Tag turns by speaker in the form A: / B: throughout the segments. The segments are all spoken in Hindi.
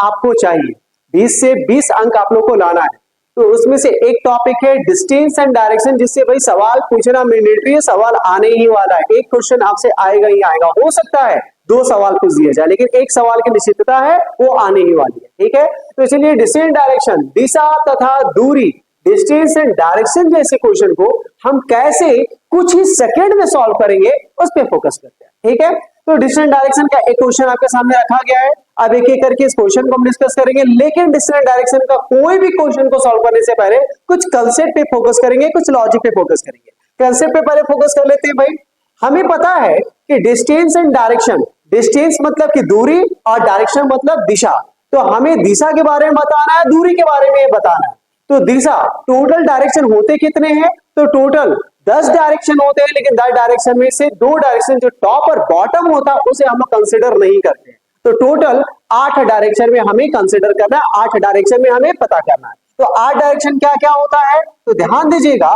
A: आपको चाहिए, 20 से 20 अंक आप लोग को लाना है। तो उसमें से एक टॉपिक है डिस्टेंस एंड डायरेक्शन, जिससे भाई सवाल पूछना मैंडेटरी है, सवाल आने ही वाला है, एक क्वेश्चन आपसे आएगा ही आएगा। हो सकता है 2 सवाल पूछ दिया जाए, लेकिन एक सवाल की निश्चितता है वो आने ही वाली है, ठीक है। तो इसलिए डिस्टेंस डायरेक्शन, दिशा तथा दूरी, डिस्टेंस एंड डायरेक्शन जैसे क्वेश्चन को हम कैसे कुछ ही सेकंड में सॉल्व करेंगे उस पर फोकस करते हैं, ठीक है। तो डिस्टेंस डायरेक्शन का एक क्वेश्चन आपके सामने रखा गया है, अब एक एक करके इस क्वेश्चन को हम डिस्कस करेंगे। लेकिन डिस्टेंस डायरेक्शन का कोई भी क्वेश्चन को सॉल्व करने से पहले कुछ कंसेप्ट पे फोकस करेंगे, कुछ लॉजिक पे फोकस करेंगे। कंसेप्ट पे पहले फोकस कर लेते हैं भाई। हमें पता है कि डिस्टेंस एंड डायरेक्शन, डिस्टेंस मतलब कि दूरी और डायरेक्शन मतलब दिशा। तो हमें दिशा के बारे में बताना है, दूरी के बारे में बताना है। तो दिशा, टोटल डायरेक्शन होते कितने हैं? तो टोटल 10 डायरेक्शन होते हैं, लेकिन 10 डायरेक्शन में से 2 डायरेक्शन जो टॉप और बॉटम होता है उसे हम कंसिडर नहीं करते। तो टोटल 8 डायरेक्शन में हमें कंसिडर करना है, 8 डायरेक्शन में हमें पता करना है। तो 8 डायरेक्शन क्या क्या होता है? तो ध्यान दीजिएगा,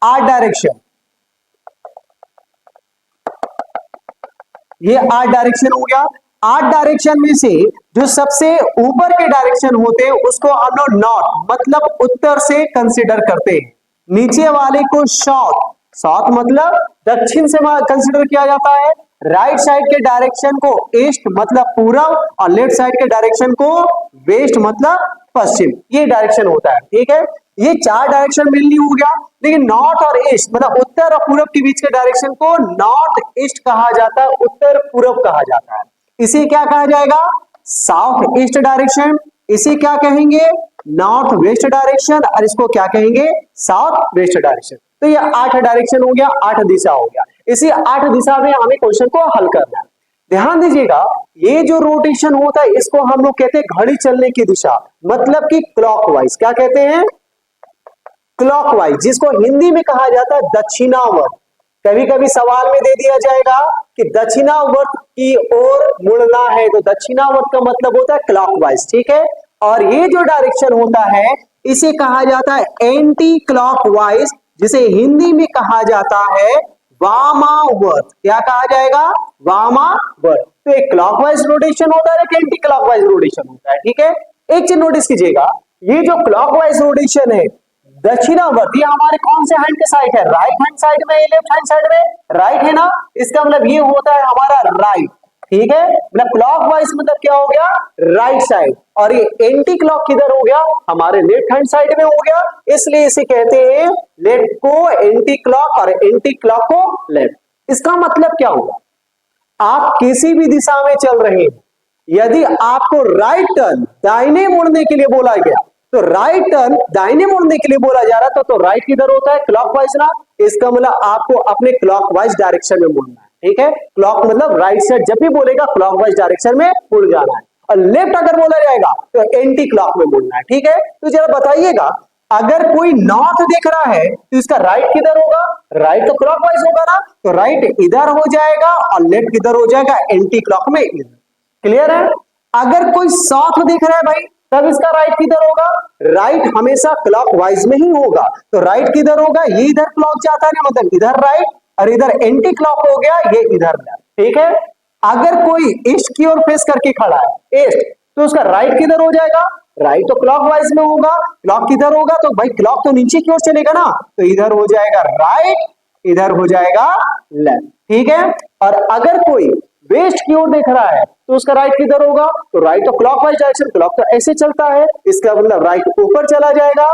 A: 8 डायरेक्शन, ये 8 डायरेक्शन हो गया। 8 डायरेक्शन में से जो सबसे ऊपर के डायरेक्शन होते हैं उसको हम लोग नॉर्थ मतलब उत्तर से कंसिडर करते हैं। नीचे वाले को साउथ, साउथ मतलब दक्षिण से कंसिडर किया जाता है। राइट साइड के डायरेक्शन को ईस्ट मतलब पूरब, और लेफ्ट साइड के डायरेक्शन को वेस्ट मतलब पश्चिम, ये डायरेक्शन होता है, ठीक है। ये 4 डायरेक्शन मेनली हो गया। लेकिन नॉर्थ और ईस्ट मतलब उत्तर और पूरब के बीच के डायरेक्शन को नॉर्थ ईस्ट कहा जाता है, उत्तर पूरब कहा जाता है। इसे क्या कहा जाएगा? South east direction. इसे क्या कहेंगे? North west direction. और इसको क्या कहेंगे? South west direction. तो ये 8 डायरेक्शन हो गया, 8 दिशा हो गया। इसी 8 दिशा में हमें क्वेश्चन को हल करना है। ध्यान दीजिएगा, ये जो रोटेशन होता है इसको हम लोग कहते हैं घड़ी चलने की दिशा, मतलब कि क्लॉकवाइज। क्या कहते हैं? क्लॉकवाइज, जिसको हिंदी में कहा जाता है दक्षिणावर्त। कभी कभी सवाल में दे दिया जाएगा कि दक्षिणावर्त की ओर मुड़ना है, तो दक्षिणावर्त का मतलब होता है क्लॉकवाइज, ठीक है। और ये जो डायरेक्शन होता है इसे कहा जाता है एंटी क्लॉकवाइज, जिसे हिंदी में कहा जाता है वामावर्त। क्या कहा जाएगा? वामावर्त। तो एक क्लॉकवाइज रोटेशन होता है, एक एंटी क्लॉकवाइज रोटेशन होता है, ठीक है। एक चीज नोटिस कीजिएगा, ये जो क्लॉकवाइज रोटेशन है दक्षिणावर्त, ये हमारे कौन से हैंड के साइड है? राइट हैंड साइड में, लेफ्ट हैंड साइड में? राइट है ना। इसका मतलब ये होता है हमारा राइट, ठीक है। मतलब क्लॉकवाइज मतलब क्या हो गया? Right side. और ये एंटी क्लॉक किधर हो गया? हमारे लेफ्ट हैंड साइड में हो गया। इसलिए इसे कहते हैं लेफ्ट को एंटी क्लॉक और एंटी क्लॉक को लेफ्ट। इसका मतलब क्या होगा? आप किसी भी दिशा में चल रहे हैं, यदि आपको राइट टर्न दाहिने मुड़ने के लिए बोला गया, तो राइट टर्न दाहिने मुड़ने के लिए बोला जा रहा था, तो राइट किधर होता है? क्लॉकवाइज ना। इसका मतलब आपको अपने क्लॉकवाइज डायरेक्शन में मुड़ना है, ठीक है। क्लॉक मतलब राइट साइड, जब भी बोलेगा क्लॉकवाइज डायरेक्शन में मुड़ जाना है। और लेफ्ट अगर बोला जाएगा तो एंटी क्लॉक में मुड़ना है, ठीक है। तो जरा बताइएगा, अगर कोई नॉर्थ देख रहा है तो इसका राइट किधर होगा? राइट तो क्लॉकवाइज होगा ना, तो राइट इधर हो जाएगा और लेफ्ट किधर हो जाएगा? एंटी क्लॉक में इधर। क्लियर है? अगर कोई साउथ देख रहा है भाई, तब इसका राइट किधर होगा? राइट हमेशा क्लॉकवाइज में ही होगा। तो राइट किधर होगा? ये इधर क्लॉक जाता है ना, मतलब इधर राइट, और इधर एंटी क्लॉक हो गया, ये इधर लेफ्ट, ठीक है। अगर कोई ईस्ट की ओर फेस करके खड़ा है, ईस्ट, तो उसका राइट किधर हो जाएगा? राइट तो क्लॉकवाइज में होगा। क्लॉक किधर होगा? तो भाई क्लॉक तो नीचे की ओर चलेगा ना, तो इधर हो जाएगा राइट, इधर हो जाएगा लेफ्ट, ठीक है। और अगर कोई वेस्ट की ओर देख रहा है तो उसका राइट किधर होगा? तो राइट तो क्लॉकवाइज डायरेक्शन, क्लॉक तो ऐसे चलता है, इसका मतलब राइट ऊपर चला जाएगा,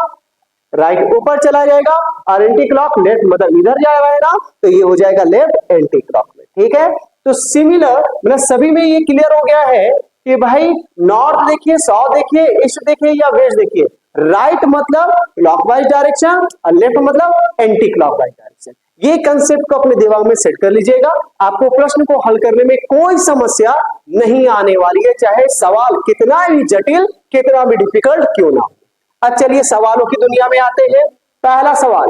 A: राइट ऊपर चला जाएगा। और एंटी क्लॉक लेफ्ट मतलब इधर जा रहा है ना, तो ये हो जाएगा लेफ्ट एंटी क्लॉक में, ठीक है। तो सिमिलर मतलब सभी में ये क्लियर हो गया है कि भाई नॉर्थ देखिए, साउथ देखिए, ईस्ट देखिए या वेस्ट देखिए, राइट मतलब क्लॉकवाइज डायरेक्शन और लेफ्ट मतलब एंटी क्लॉकवाइज डायरेक्शन। ये कंसेप्ट को अपने दिमाग में सेट कर लीजिएगा, आपको प्रश्न को हल करने में कोई समस्या नहीं आने वाली है, चाहे सवाल कितना भी जटिल, कितना भी डिफिकल्ट क्यों ना हो। अब चलिए सवालों की दुनिया में आते हैं। पहला सवाल,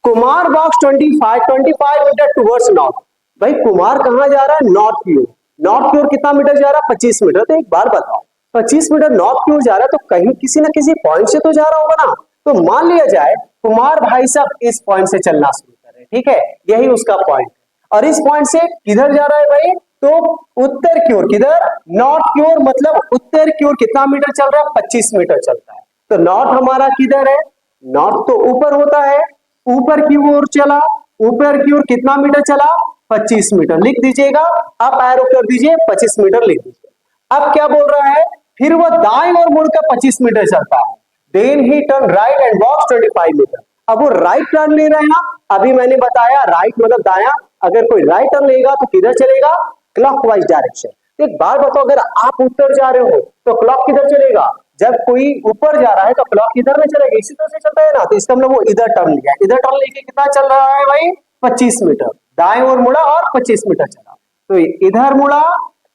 A: कुमार वॉक्स 25 मीटर टुवर्ड्स नॉर्थ। भाई कुमार कहां जा रहा है? नॉर्थ की ओर। नॉर्थ की ओर कितना मीटर जा रहा है? 25 मीटर। तो एक बार बताओ, 25 मीटर नॉर्थ की ओर जा रहा है, तो कहीं किसी ना किसी पॉइंट से तो जा रहा होगा ना। तो मान लिया जाए कुमार भाई साहब इस पॉइंट से चलना शुरू कर रहे हैं, ठीक है, यही उसका पॉइंट है। और इस पॉइंट से किधर जा रहा है भाई? तो उत्तर की ओर किधर, नॉर्थ की ओर, मतलब उत्तर की ओर कितना मीटर चल रहा है, 25 मीटर चलता है। तो नॉर्थ हमारा किधर है, नॉर्थ तो ऊपर होता है, ऊपर की ओर चला, ऊपर की ओर कितना मीटर चला, 25 मीटर लिख दीजिएगा। अब एरो कर दीजिए 25 मीटर लिख दीजिए। अब क्या बोल रहा है, फिर वह दाएं ओर मुड़कर 25 मीटर चलता है। Then he turn right and walks 25 metre. अब वो राइट टर्न ले रहे हैं ना, अभी मैंने बताया राइट मतलब दाया, अगर कोई राइट टर्न लेगा तो किधर चलेगा, क्लॉकवाइज डायरेक्शन। एक बार बताओ, अगर आप उत्तर जा रहे हो तो क्लॉक किधर चलेगा, जब कोई ऊपर जा रहा है तो क्लॉक किधर में चलेगा, इसी तरह से चलता है ना। तो इसका मतलब वो इधर टर्न लिया, इधर टर्न लेके कितना चल रहा है भाई, 25 मीटर। दाएं ओर मुड़ा और 25 मीटर चला, तो इधर मुड़ा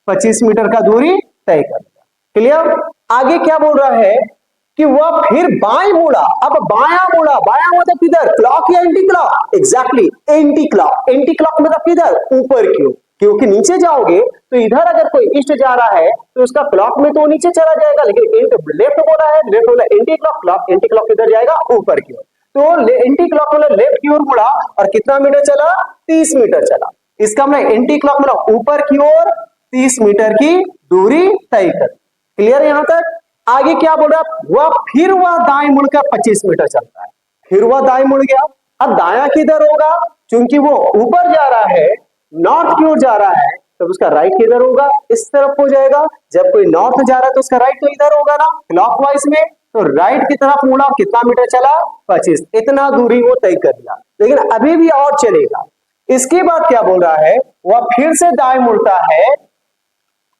A: 25 मीटर का दूरी तय कर दिया। क्लियर। आगे क्या बोल रहा है कि वह फिर बाएं मुड़ा। अब बायां मुड़ा, बायां मतलब किधर, क्लॉक या anti clock, exactly anti clock. Anti clock मतलब किधर, ऊपर की ओर, क्योंकि नीचे जाओगे तो इधर अगर कोई ईस्ट जा रहा है तो उसका क्लॉक में तो नीचे चला जाएगा, लेकिन लेफ्ट बोला है, लेफ्ट बोला anti clock, clock anti clock किधर जाएगा, ऊपर की ओर। तो एंटी क्लॉक मतलब लेफ्ट की ओर मुड़ा और कितना मीटर चला, 30 मीटर चला। इसका मतलब एंटी क्लॉक मतलब ऊपर की ओर 30 मीटर की दूरी तय कर। क्लियर यहां तक। आगे क्या बोल रहा है, वह दाएं मुड़कर 25 मीटर चलता है, फिर वह दाएं मुड़ गया। अब दाया किधर होगा, क्योंकि वो ऊपर जा रहा है, नॉर्थ की ओर जा रहा है, तो उसका राइट किधर होगा, इस तरफ हो जाएगा। जब कोई नॉर्थ जा रहा है तो उसका राइट तो इधर होगा ना, क्लॉकवाइज में। तो राइट की तरफ मुड़ा, कितना मीटर चला, 25। इतना दूरी वो तय कर लिया, लेकिन अभी भी और चलेगा। इसके बाद क्या बोल रहा है, वह फिर से दाएं मुड़ता है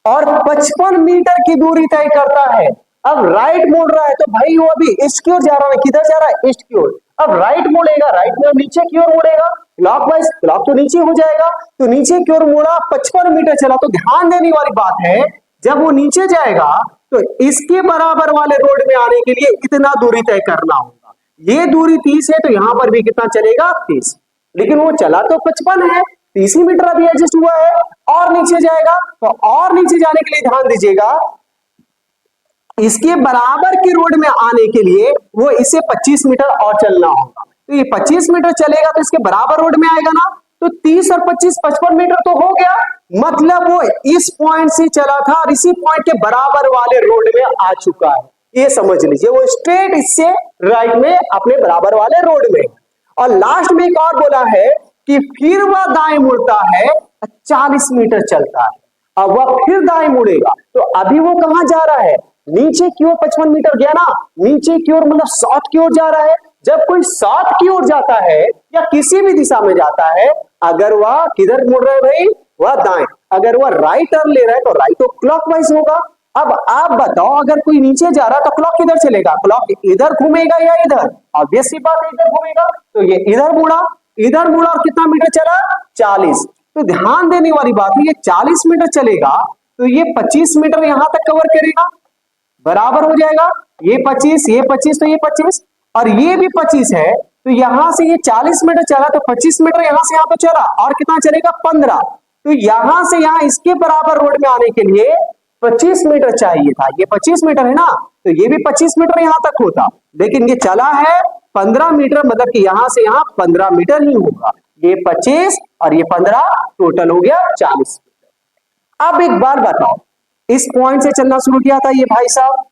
A: और 55 मीटर की दूरी तय करता है। अब राइट मोड़ रहा है तो भाई वो अभी ईस्ट की ओर जा रहा है, किधर जा रहा है, ईस्ट की ओर। अब राइट मोड़ेगा, राइट में नीचे की ओर मुड़ेगा, क्लॉकवाइज, क्लॉक तो नीचे हो जाएगा, तो नीचे की ओर मुड़ा, 55 मीटर चला। तो ध्यान देने वाली बात है, जब वो नीचे जाएगा तो इसके बराबर वाले रोड में आने के लिए इतना दूरी तय करना होगा। ये दूरी 30 है, तो यहां पर भी कितना चलेगा, 30। लेकिन वो चला तो 55 है, 30 मीटर अभी एडजस्ट हुआ है, और नीचे जाएगा। तो और नीचे जाने के लिए ध्यान दीजिएगा, इसके बराबर के रोड में आने के लिए वो इसे 25 मीटर और चलना होगा। तो ये 25 मीटर चलेगा तो इसके बराबर रोड में आएगा ना, तो 30 और 25 55 मीटर तो हो गया। मतलब वो इस पॉइंट से चला था और इसी पॉइंट के बराबर वाले रोड में आ चुका है, ये समझ लीजिए। वो स्ट्रेट इससे राइट में अपने बराबर वाले रोड में। और लास्ट में एक और बोला है कि फिर वह दाएं मुड़ता है, 40 मीटर चलता है। अब वह फिर दाएं मुड़ेगा, तो अभी वो कहां जा रहा है, नीचे की ओर 55 मीटर गया ना, नीचे की ओर मतलब साउथ की ओर जा रहा है। जब कोई साउथ की ओर जाता है या किसी भी दिशा में जाता है, अगर वह किधर मुड़ रहा है भाई, वह दाएं। अगर वह राइट टर्न ले रहा है तो राइट तो क्लॉकवाइज होगा। अब आप बताओ, अगर कोई नीचे जा रहा है तो क्लॉक किधर चलेगा, क्लॉक इधर घूमेगा या इधर, ऑब्वियस सी बात है इधर घूमेगा। तो ये इधर मुड़ा और कितना मीटर चला, 40। तो ध्यान देने वाली बात है, ये 40 मीटर चलेगा तो ये 25 मीटर यहां तक कवर करेगा, बराबर हो जाएगा। ये 25, ये 25, तो ये 25 और ये भी 25 है। तो यहां से ये 40 मीटर चला, तो 25 मीटर यहां से यहां तो चला, और कितना चलेगा, 15। तो यहां से यहां इसके बराबर रोड में आने के लिए 25 मीटर चाहिए था। ये 25 मीटर है ना, तो ये भी 25 मीटर यहां तक होता, लेकिन ये चला है 15 मीटर, मतलब कि यहां से यहां 15 मीटर ही होगा। ये 25 और ये 15 टोटल हो गया 40 मीटर। अब एक बात बताओ, इस पॉइंट से चलना शुरू किया था ये भाई साहब,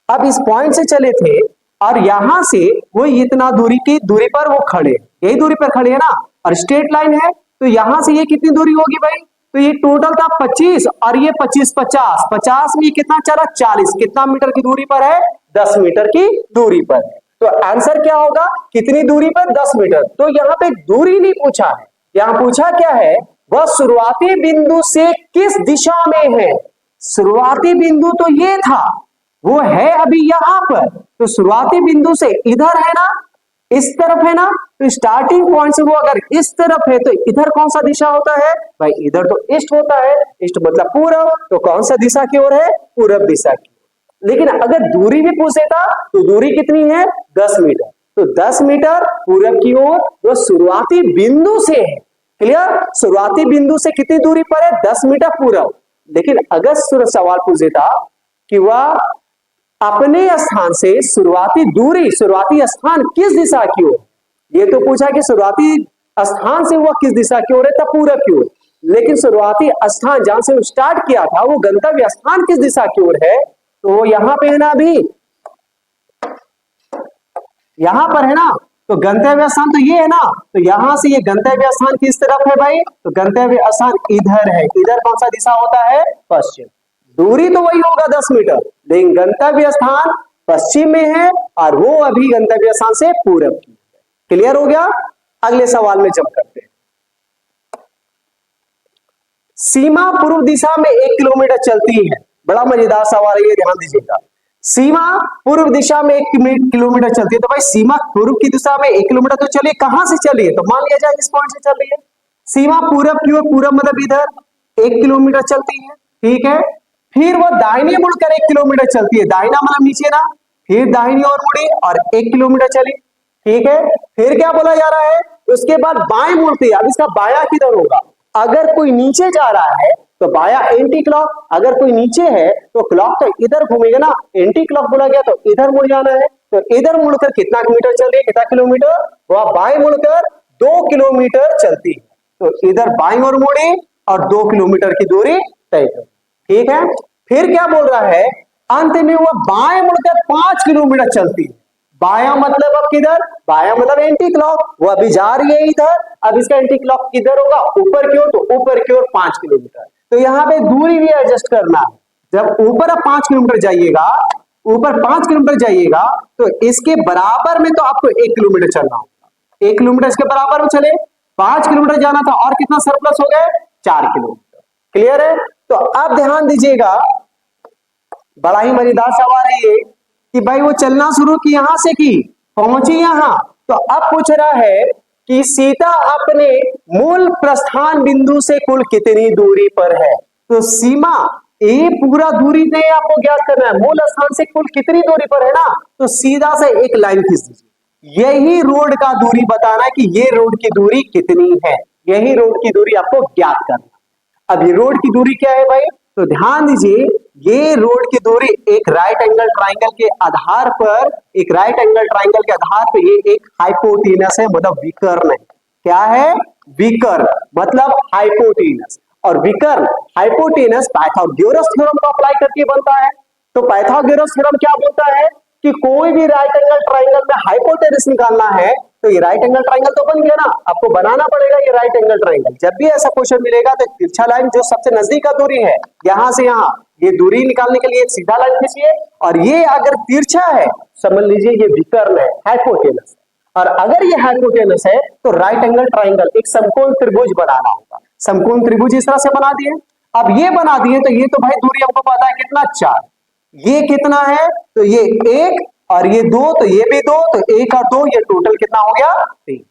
A: अब इस पॉइंट से चले थे और यहां से वो इतना दूरी की दूरी पर वो खड़े, यही दूरी पर खड़े है ना, और स्ट्रेट लाइन है। तो यहां से ये कितनी दूरी होगी भाई, तो ये टोटल था 25 और ये 25 50 50 में कितना चला, 40। कितना मीटर की दूरी पर है, 10 मीटर की दूरी पर है। तो आंसर क्या होगा, कितनी दूरी पर, 10 मीटर। तो यहाँ पे दूरी नहीं पूछा है, यहाँ पूछा क्या है, वह शुरुआती बिंदु से किस दिशा में है। शुरुआती बिंदु तो ये था, वो है अभी यहां पर, तो शुरुआती बिंदु से इधर है ना, इस तरफ है ना, तो स्टार्टिंग पॉइंट से वो अगर इस तरफ है तो इधर कौन सा दिशा होता है भाई, इधर तो ईस्ट होता है, ईस्ट मतलब पूरब, तो कौन सा दिशा की ओर है, पूरब दिशा की। लेकिन अगर दूरी भी पूछ देता तो दूरी कितनी है, 10 मीटर। तो 10 मीटर पूरब की ओर वो शुरुआती बिंदु से है। क्लियर, शुरुआती बिंदु से कितनी दूरी पर है, 10 मीटर पूरब। लेकिन अगर सवाल पूछ देता कि वह अपने स्थान से शुरुआती दूरी, शुरुआती स्थान किस दिशा की ओर, ये तो पूछा कि शुरुआती स्थान से वह किस दिशा की ओर है, तब पूरब की ओर। लेकिन शुरुआती स्थान जहां से स्टार्ट किया था वो गंतव्य स्थान किस दिशा की ओर है, तो यहां पे है ना, अभी यहां पर है ना, तो गंतव्य स्थान तो ये है ना, तो यहां से ये गंतव्य स्थान किस तरफ है भाई, तो गंतव्य स्थान इधर है। इधर कौन सा दिशा होता है, पश्चिम। दूरी तो वही होगा 10 मीटर, लेकिन गंतव्य स्थान पश्चिम में है और वो अभी गंतव्य स्थान से पूरब की। क्लियर हो गया। अगले सवाल में जब करते हैं, सीमा पूर्व दिशा में 1 किलोमीटर चलती है। बड़ा मजेदार सवाल है ये, ध्यान दीजिएगा। सीमा पूर्व दिशा में 1 किलोमीटर चलती है, तो भाई सीमा पूर्व की दिशा में 1 किलोमीटर तो चलिए, कहां से चलिए, तो मान लिया जाए इस पॉइंट से चल रही है। सीमा पूरब की ओर, पूरब मतलब इधर 1 किलोमीटर चलती है, ठीक है। फिर वो दाहिने मुड़कर 1 किलोमीटर चलती है, दाहिना मतलब नीचे ना, फिर दाहिनी ओर मुड़ी और 1 किलोमीटर चली, ठीक है। फिर क्या बोला जा रहा है, उसके बाद बाएं मुड़ती है। अब इसका बाया किधर होगा, अगर कोई नीचे जा रहा है तो बाया एंटी क्लॉक, अगर कोई नीचे है तो क्लॉक तो इधर घूमेगा ना, एंटी क्लॉक बोला गया तो इधर मुड़ जाना है। तो इधर मुड़कर कितना मीटर चल रही है, कितना किलोमीटर, वह बाएं मुड़कर 2 किलोमीटर चलती है। तो इधर बाईं ओर मुड़ी और 2 किलोमीटर की दूरी तय कर, ठीक है। फिर क्या बोल रहा है, अंत में वह बाएं मुड़कर 5 किलोमीटर चलती है। बाया मतलब अब किधर, बाया मतलब एंटी क्लॉक, वो अभी जा रही है इधर। अब इसका एंटी क्लॉक किधर होगा, ऊपर की ओर, तो ऊपर की ओर 5 किलोमीटर। तो यहाँ पे दूरी भी एडजस्ट करना है। जब ऊपर आप 5 किलोमीटर जाइएगा, ऊपर 5 किलोमीटर जाइएगा, तो इसके बराबर में तो आपको 1 किलोमीटर चलना होगा। 1 किलोमीटर इसके बराबर में चले, 5 किलोमीटर जाना था और कितना सरप्लस हो गए, 4 किलोमीटर। क्लियर है। तो अब ध्यान दीजिएगा, बड़ा ही मजेदार सवाल है ये कि भाई वो चलना शुरू की, यहां से की, पहुंची यहां, तो अब पूछ रहा है कि सीता अपने मूल प्रस्थान बिंदु से कुल कितनी दूरी पर है। तो सीमा, ये पूरा दूरी नहीं आपको ज्ञात करना है, मूल स्थान से कुल कितनी दूरी पर है ना, तो सीधा से एक लाइन खींच दीजिए। यही रोड का दूरी बताना है कि ये रोड की दूरी कितनी है, यही रोड की दूरी आपको ज्ञात करना। अब ये रोड की दूरी क्या है भाई, तो ध्यान दीजिए, ये रोड की दूरी एक राइट एंगल ट्राइंगल के आधार पर, एक राइट एंगल ट्राइंगल के आधार पर ये एक हाइपोटेनस है, मतलब विकर्ण है। क्या है, विकर्ण मतलब हाइपोटेनस। और विकर्ण हाइपोटेनस पाइथागोरस थ्योरम को अप्लाई करके बनता है। तो पाइथागोरस थ्योरम क्या बोलता है कि कोई भी राइट एंगल ट्राइंगल में हाइपोटेनस निकालना है, तो ये राइट एंगल ट्राइंगल तो बन गया ना, आपको बनाना पड़ेगा ये राइट एंगल ट्राइंगल। जब भी ऐसा क्वेश्चन मिलेगा तो तिरछा लाइन जो सबसे नजदीक का दूरी है, यहां से यहां, ये दूरी निकालने के लिए एक सीधा लाइन खींचिए, और ये अगर तिरछा है समझ लीजिए ये विकर्ण है, हाइपोटेनस। और अगर ये हाइपोटेनस है तो राइट एंगल ट्राइंगल, एक समकोण त्रिभुज बनाना होगा। समकोण त्रिभुज इस तरह से बना दिए। अब ये बना दिए तो ये तो भाई दूरी हमको पता है कितना, 4। ये कितना है, तो ये 1 और ये 2, तो ये भी 2, तो 1 और 2, ये टोटल कितना हो गया, 3।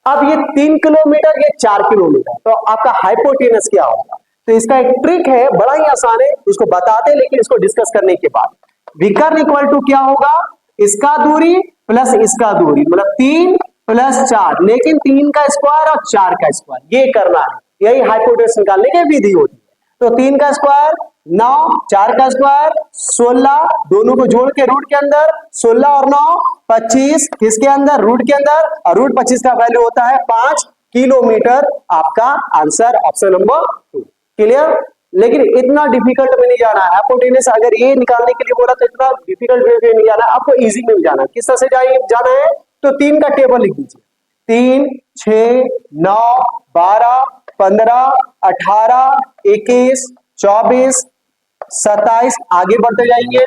A: अब ये 3 किलोमीटर, ये 4 किलोमीटर, तो आपका हाइपोटेनस क्या होगा। तो इसका एक ट्रिक है, बड़ा ही आसान है, इसको बताते लेकिन इसको डिस्कस करने के बाद। विकर्ण इक्वल टू क्या होगा, इसका दूरी प्लस इसका दूरी, मतलब 3 प्लस 4, लेकिन 3 का स्क्वायर और 4 का स्क्वायर, ये करना है। यही हाइपोटेनस निकालने की विधि होती है। तो 3 का स्क्वायर 9, 4 का स्क्वायर 16, दोनों को जोड़ के रूट के अंदर 16 और 9 25, किसके अंदर, रूट के अंदर, और रूट 25 का वैल्यू होता है 5 किलोमीटर। आपका आंसर ऑप्शन नंबर 2। क्लियर। लेकिन इतना डिफिकल्ट में नहीं जाना है, हाइपोटेनस अगर ये निकालने के लिए बोला तो इतना डिफिकल्ट वे में नहीं जाना, आपको इजी में जाना। किस तरह से जाना है, तो 3 का टेबल लिख दीजिए, 3 6 9 12 15 18 21 24 27, आगे बढ़ते जाएंगे।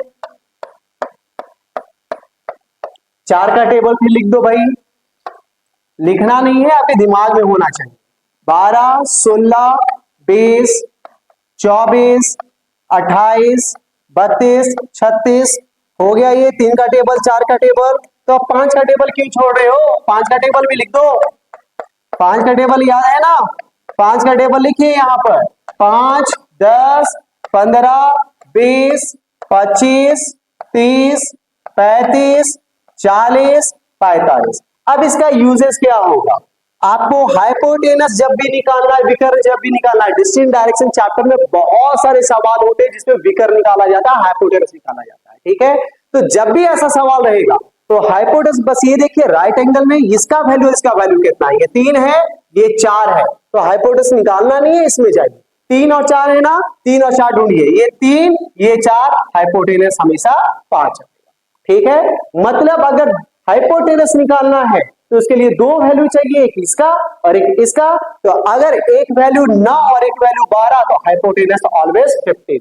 A: 4 का टेबल फिर लिख दो भाई, लिखना नहीं है, आपके दिमाग में होना चाहिए। 12 16 20 24 28 32 36 हो गया ये 3 का टेबल, 4 का टेबल। तो 5 का टेबल क्यों छोड़ रहे हो, 5 का टेबल भी लिख दो। 5 का टेबल याद है ना, 5 का टेबल लिखिए यहां पर, 5 10 15 20 25 30 35 40 45। अब इसका यूजेस क्या होगा, आपको हाइपोटेनस जब भी निकालना है, विकर्ण जब भी निकालना है, डिस्टेंस डायरेक्शन चैप्टर में बहुत सारे सवाल होते हैं जिसमें विकर्ण निकाला जाता है, हाइपोटेनस निकाला जाता है, ठीक है। तो जब भी ऐसा सवाल रहेगा तो हाइपोटेनस बस ये देखिए राइट एंगल में इसका वैल्यू कितना है, ये 3 है, ये 4 है, तो हाइपोटेनस निकालना नहीं है, इसमें जाइए 3 और 4 है ना, 3 और 4 ढूंढिए, ये 3 ये 4, हाइपोटेनस हमेशा 5 है। ठीक है, मतलब अगर हाइपोटेनस निकालना है तो उसके लिए 2 वैल्यू चाहिए, एक इसका और एक इसका। तो अगर एक वैल्यू 9 और एक वैल्यू 12 तो हाइपोटेनस ऑलवेज 15।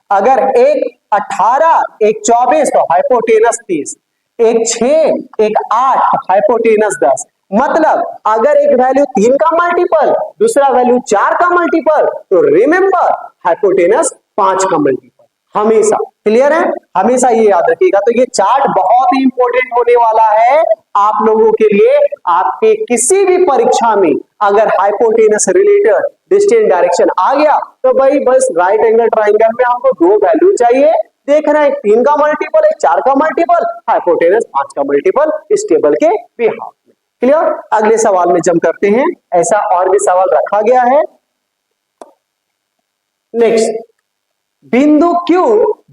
A: अगर एक 18 एक 24 तो हाइपोटेनस 30, एक 6 एक 8 तो हाइपोटेनस 10। मतलब अगर एक वैल्यू 3 का मल्टीपल दूसरा वैल्यू 4 का मल्टीपल तो रिमेंबर हाइपोटेनस 5 का मल्टीपल हमेशा। क्लियर है, हमेशा ये याद रखिएगा। तो ये चार्ट बहुत ही इंपॉर्टेंट होने वाला है आप लोगों के लिए। आपके किसी भी परीक्षा में अगर हाइपोटेनस रिलेटेड डिस्टेंस डायरेक्शन आ गया तो भाई बस राइट एंगल ट्राइंगल में हमको 2 वैल्यू चाहिए, देखना है 3 का मल्टीपल है 4 का मल्टीपल, हाइपोटेनस 5 का मल्टीपल इस टेबल के बिहाफ में। क्लियर, अगले सवाल में जम करते हैं, ऐसा और भी सवाल रखा गया है। नेक्स्ट, बिंदु Q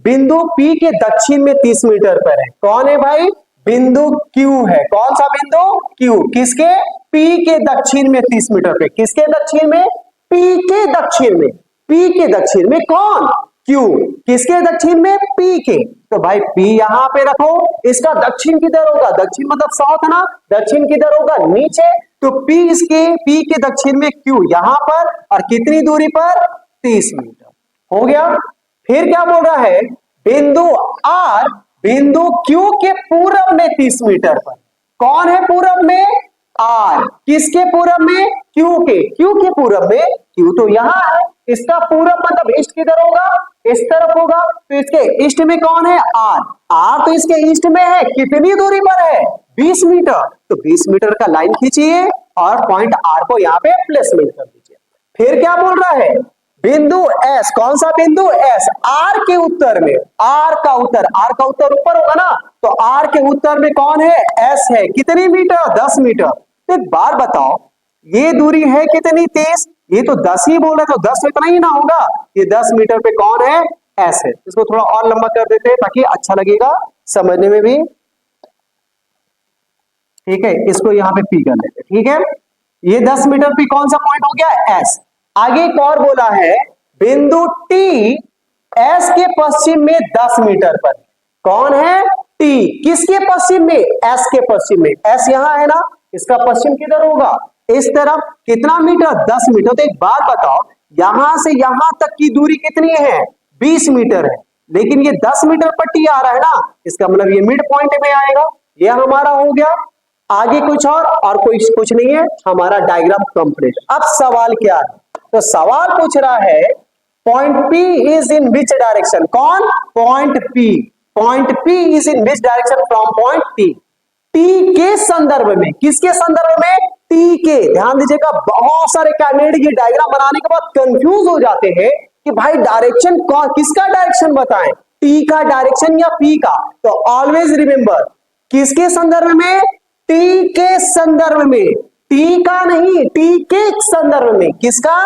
A: बिंदु P के दक्षिण में 30 मीटर पर है। कौन है भाई, बिंदु Q है। कौन सा बिंदु Q, किसके, P के दक्षिण में 30 मीटर पे। किसके दक्षिण में, P के दक्षिण में। P के दक्षिण में कौन, Q, किसके दक्षिण में, P के। तो भाई P यहां पे रखो, इसका दक्षिण किधर होगा, दक्षिण मतलब साउथ ना, दक्षिण किधर होगा, नीचे। तो P के दक्षिण में Q यहां पर, और कितनी दूरी पर, 30 मीटर। हो गया। फिर क्या बोल रहा है, बिंदु R बिंदु Q के पूरब में 30 मीटर पर। कौन है पूरब में, R, किसके पूरब में, Q के पूरब में। Q तो यहां है, इसका पूरब मतलब ईस्ट किधर होगा, इस तरफ होगा। तो इसके ईस्ट में कौन है, R तो इसके ईस्ट में है, कितनी दूरी पर है, 20 मीटर। तो 20 मीटर का लाइन खींचिए और पॉइंट R को यहां पे प्लेसमेंट कर दीजिए। फिर क्या बोल रहा है, बिंदु S, कौन सा बिंदु S, R के उत्तर में, R का उत्तर ऊपर होगा ना, तो R के उत्तर में कौन है, S है, कितनी मीटर, 10 मीटर। तो एक बार बताओ ये दूरी है कितनी, 30, ये तो 10 ही बोल रहे, तो 10 इतना ही ना होगा, ये 10 मीटर पे कौन है, S है। इसको थोड़ा और लंबा कर देते हैं ताकि अच्छा लगेगा समझने में भी। ठीक है, इसको यहां पे P कर लेते, ठीक है। ये 10 मीटर पे कौन सा पॉइंट हो गया, S। आगे एक और बोला है, बिंदु T S के पश्चिम में 10 मीटर पर। कौन है, T, किसके पश्चिम में, S के पश्चिम में। S यहां है ना, इसका पश्चिम किधर होगा, इस तरफ। कितना मीटर, 10 मीटर। तो एक बात बताओ, यहां से यहां तक की दूरी कितनी है, 20 मीटर है, लेकिन ये 10 मीटर पर T आ रहा है ना, इसका मतलब ये मिड पॉइंट में आएगा। ये हमारा हो गया। आगे कुछ और कोई कुछ नहीं है, हमारा डायग्राम कंप्लीट। अब सवाल क्या है, तो सवाल पूछ रहा है, point P is in which direction. कौन, point P is in which direction from point T। T के संदर्भ में, किसके संदर्भ में, T के। ध्यान दीजिएगा, बहुत सारे कैंडिडेट ये डायग्राम बनाने के बाद कंफ्यूज हो जाते हैं कि भाई डायरेक्शन कौन, किसका डायरेक्शन बताएं, T का डायरेक्शन या P का। तो ऑलवेज रिमेंबर, किसके संदर्भ में, T के संदर्भ में, T का नहीं, T के संदर्भ में। किसका,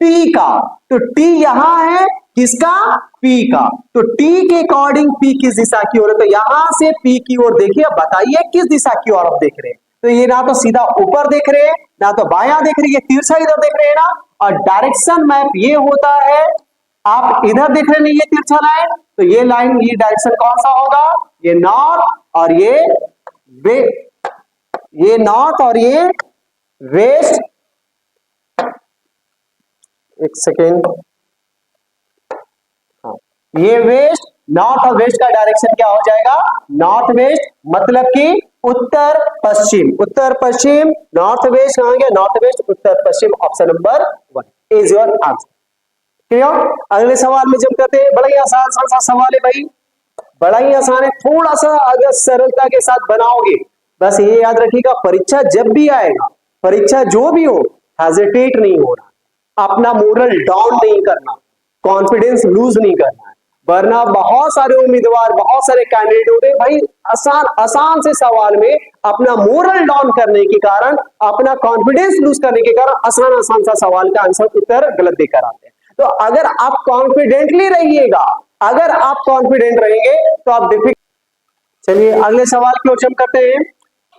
A: P का। तो T यहां है, किसका, P का। तो T के अकॉर्डिंग P किस दिशा की ओर है, तो यहां से P की ओर देखिए, बताइए किस दिशा की ओर आप देख रहे हैं। तो ये ना तो सीधा ऊपर देख रहे हैं, ना तो बायां देख रहे हैं, ये तिरछा इधर देख रहे हैं ना। और डायरेक्शन मैप ये होता है, आप इधर देख रहे हैं ये तिरछा लाइन, तो ये लाइन, ये डायरेक्शन कौन सा होगा, ये नॉर्थ और ये नॉर्थ और ये वेस्ट। एक सेकेंड, हाँ, ये वेस्ट, नॉर्थ और वेस्ट का डायरेक्शन क्या हो जाएगा, नॉर्थ वेस्ट, मतलब कि उत्तर पश्चिम। उत्तर पश्चिम, नॉर्थ वेस्ट कहां गया, north west, Uttar Paschim. Option number 1 is your answer. Clear. अगले सवाल में जब करते हैं, बड़ा ही आसान सा सवाल है भाई, बड़ा ही आसान है। थोड़ा सा अगर सरलता के साथ बनाओगे, बस ये याद रखिएगा, परीक्षा जब भी आएगा, परीक्षा जो भी हो, हेजिटेट नहीं होना, अपना मोरल डाउन नहीं करना, कॉन्फिडेंस लूज नहीं करना है। वरना बहुत सारे उम्मीदवार, बहुत सारे कैंडिडेट होते हैं भाई, आसान से सवाल में अपना मोरल डाउन करने के कारण, अपना कॉन्फिडेंस लूज करने के कारण आसान सा सवाल का आंसर उत्तर गलत देकर आते हैं। तो अगर आप कॉन्फिडेंटली रहिएगा, अगर आप कॉन्फिडेंट रहेंगे तो आप चलिए अगले सवाल की ओर हम करते हैं।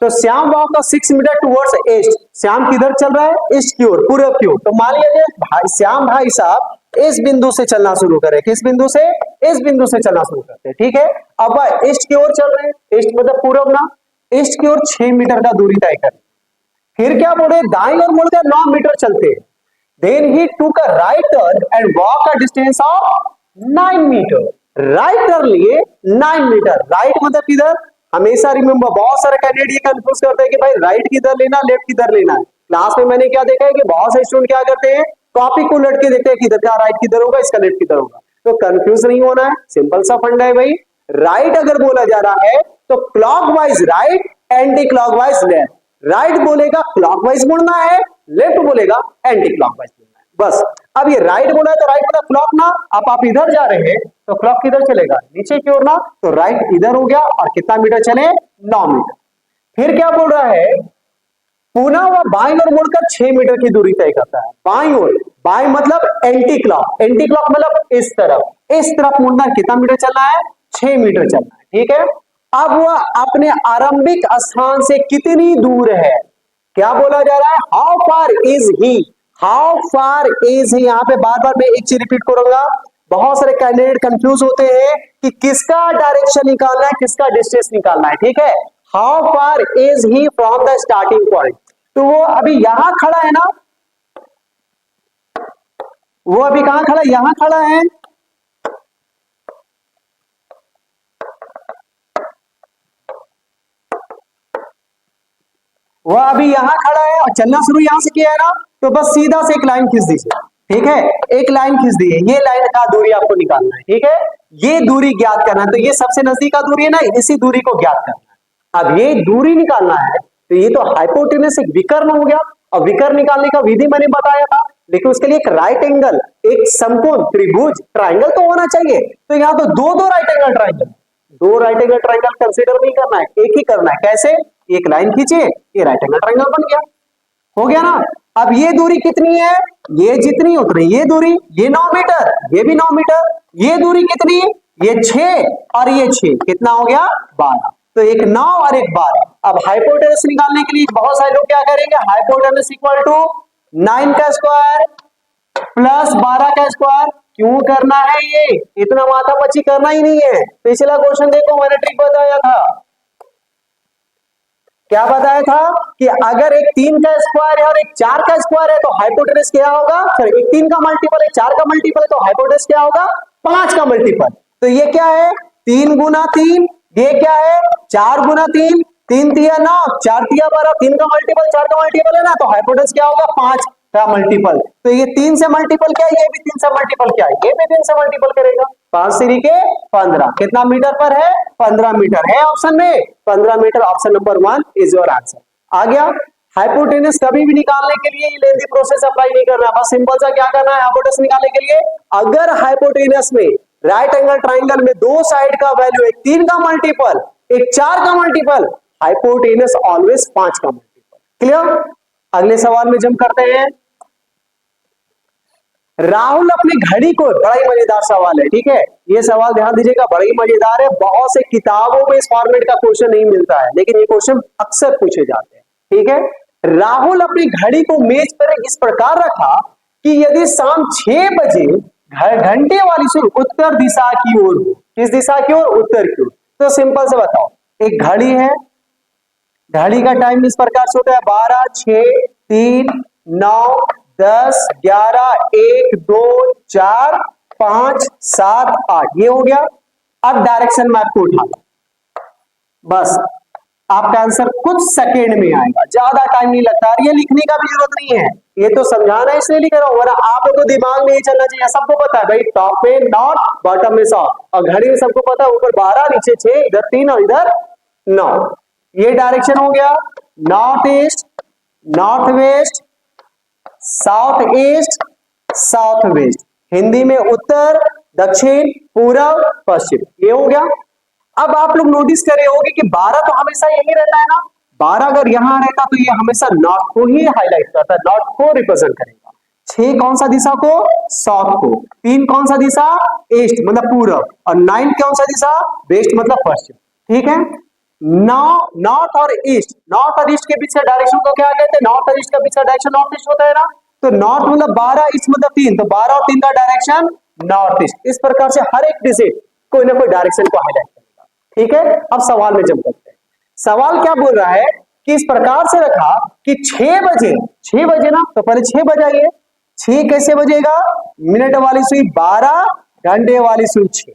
A: तो Shyam walk 6 metre towards east, Shyam किधर चल रहा है? ईस्ट की ओर, पूर्व की ओर। तो मान लीजिए भाई श्याम भाई साहब इस बिंदु से चलना शुरू करें। किस बिंदु से? इस बिंदु से चलना शुरू करते हैं, ठीक है। अब वह ईस्ट की ओर चल रहे हैं, ईस्ट मतलब पूर्व ना, ईस्ट की ओर 6 मीटर का दूरी तय करें। फिर क्या बोले? दाईं ओर मुड़कर 9 मीटर चलते हैं। Then he took a right turn and walked a distance of 9 metre. Right turn लिए 9 मीटर। राइट मतलब किधर? हमेशा रिमेंबर, बहुत सारे कैंडिडेट ये कंफ्यूज करते हैं कि भाई राइट किधर लेना, लेफ्ट किधर लेना है। क्लास में मैंने क्या देखा है कि बहुत से स्टूडेंट क्या करते हैं, कॉपी को लटके देखते हैं किधर का राइट किधर होगा, इसका लेफ्ट किधर होगा। तो कंफ्यूज नहीं होना है, सिंपल सा फंडा है भाई। राइट अगर बोला जा रहा है तो clockwise right, anti clockwise left. Right बोलेगा क्लॉकवाइज मुड़ना है, लेफ्ट बोलेगा एंटी क्लॉकवाइज मुड़ना है, बस। अब ये राइट बोला है तो राइट मतलब क्लॉक ना, अब आप इधर जा रहे हैं तो क्लॉक किधर चलेगा? नीचे की ओर ना, तो राइट इधर हो गया और कितना मीटर चले? 9 मीटर। फिर क्या बोल रहा है? पुनः वह बाईं ओर मुड़कर 6 मीटर की दूरी तय करता है। बाईं ओर, बाईं मतलब एंटी क्लॉक, एंटी क्लॉक मतलब इस तरफ मुड़ना, कितना मीटर चलना है? 6 मीटर चलना है, ठीक है। अब वह अपने आरंभिक स्थान से कितनी दूर है? क्या बोला जा रहा है? How far is he, how far is he. यहां पे बार बार मैं एक चीज रिपीट करूंगा, बहुत सारे कैंडिडेट कंफ्यूज होते हैं कि किसका डायरेक्शन निकालना है, किसका डिस्टेंस निकालना है, ठीक है। How far is he from the starting point. तो वो अभी यहां खड़ा है ना, वो अभी कहां खड़ा है? यहां खड़ा है। वह अभी यहां खड़ा है और चलना शुरू यहां से किया है ना, तो बस सीधा से एक लाइन खींच दीजिए, ठीक है। एक लाइन खींच दी है, ये लाइन का दूरी आपको निकालना है, ठीक है। ये दूरी ज्ञात करना है, तो ये सबसे नजदीक का दूरी है ना, इसी दूरी को ज्ञात करना है। अब ये दूरी निकालना है तो ये तो हाइपोटेनस एक विकर्ण हो गया, और विकर्ण निकालने का विधि मैंने बताया था, लेकिन उसके लिए एक राइट एंगल, एक समकोण, त्रिभुज, ट्राइंगल तो होना चाहिए। तो यहाँ तो दो राइट एंगल ट्राइंगल, दो राइट एंगल ट्राइंगल कंसीडर नहीं करना है, एक ही करना है। कैसे? एक लाइन खींचिए, ये राइट एंगल ट्राइंगल बन गया, हो गया ना। अब ये दूरी कितनी है? ये जितनी उतनी ये दूरी, ये 9 मीटर, ये भी 9 मीटर। ये दूरी कितनी? ये 6 और ये 6, कितना हो गया? 12। तो एक 9 और एक 12। अब हाइपोटेनस निकालने के लिए बहुत सारे लोग क्या करेंगे, हाइपोटेनस इक्वल टू 9 का स्क्वायर प्लस 12 का स्क्वायर। क्यों करना है ये? इतना माथापच्ची करना ही नहीं है। पिछला क्वेश्चन देखो, मैंने ट्रिक बताया था। क्या बताया था कि अगर एक 3 का स्क्वायर है और एक 4 का स्क्वायर है तो हाइपोटेनस क्या होगा? सर एक 3 का मल्टीपल है, 4 का मल्टीपल है, तो हाइपोटेनस क्या होगा? 5 का मल्टीपल। तो ये क्या है? 3 गुना 3। ये क्या है? 4 गुना 3। 3 तिया 9, 4 तिया 12। 3 का मल्टीपल 4 का मल्टीपल है ना, तो हाइपोटेनस क्या होगा? 5 का मल्टीपल। तो ये 3 से मल्टीपल क्या है? ये भी 3 से मल्टीपल क्या है? ये भी 3 से मल्टीपल करेगा। 5 3 के 15। कितना मीटर पर है? 15 मीटर है ऑप्शन में। 15 metre, option number 1 is your answer. आ गया। हाइपोटेनस कभी भी निकालने के लिए ये लेंथी प्रोसेस अप्लाई नहीं करना, बस सिंपल सा क्या करना है हाइपोटेनस निकालने के लिए। अगर हाइपोटेनस में राइट एंगल ट्राइंगल में दो साइड का वैल्यू, एक 3 का मल्टीपल, एक 4 का मल्टीपल, हाइपोटेनस ऑलवेज 5 का मल्टीपल। क्लियर? अगले सवाल में जंप करते हैं। राहुल अपनी घड़ी को, बड़ा ही मजेदार सवाल है, ठीक है। ये सवाल ध्यान दीजिएगा, बड़ा ही मजेदार है। बहुत से किताबों में इस फॉर्मेट का क्वेश्चन नहीं मिलता है, लेकिन ये क्वेश्चन अक्सर पूछे जाते हैं, ठीक है। राहुल अपनी घड़ी को मेज पर इस प्रकार रखा कि यदि शाम 6 बजे घंटे वाली सुर उत्तर दिशा की ओर हो। किस दिशा की ओर? उत्तर की ओर। तो सिंपल से बताओ, एक घड़ी है, घड़ी का टाइम इस प्रकार से होता है 12 6 3 9 10 11 1 2 4 5 7 8, ये हो गया। अब डायरेक्शन मैप को उठा लो, बस आपका आंसर कुछ सेकेंड में आएगा, ज्यादा टाइम नहीं लगता। ये लिखने का भी जरूरत नहीं है, ये तो समझाना है इसलिए लिख रहा हूं, वरना आप लोगों को दिमाग में ही चलना चाहिए। सबको पता है भाई, टॉप में नॉट, बॉटम में 100, और घड़ी में सबको पता है ऊपर 12 नीचे 6, इधर 3 और इधर 9। ये डायरेक्शन हो गया north east, north west, south east, south waste. Hindi में उत्तर, दक्षिण, पूर्व, पश्चिम। ये हो गया। अब आप लोग नोटिस करे होंगे कि 12 तो हमेशा यही रहता है ना। 12 अगर यहां रहता तो ये हमेशा नॉर्थ को ही हाईलाइट करता है, नॉर्थ को रिप्रेजेंट करेगा। 6 कौन सा दिशा को? साउथ को। 3 कौन सा दिशा? ईस्ट मतलब पूर्व। और 9 कौन सा दिशा? वेस्ट मतलब पश्चिम। ठीक है। नॉर्थ और ईस्ट, नॉर्थ और ईस्ट के बीच का डायरेक्शन को क्या कहते हैं? नॉर्थ और ईस्ट के बीच का डायरेक्शन नॉर्थ ईस्ट होता है ना। तो नॉर्थ मतलब 12, ईस्ट मतलब 3, तो 12 और 3 का डायरेक्शन नॉर्थ ईस्ट। इस प्रकार से हर एक डिजिट कोई ना कोई डायरेक्शन को हाईलाइट करेगा। ठीक है, अब सवाल में जब करते हैं। सवाल क्या बोल रहा है कि इस प्रकार से रखा कि 6 बजे, 6 बजे ना, तो पहले 6 बजाइए। 6 कैसे बजेगा? मिनट वाली सुई 12, घंटे वाली सुई 6,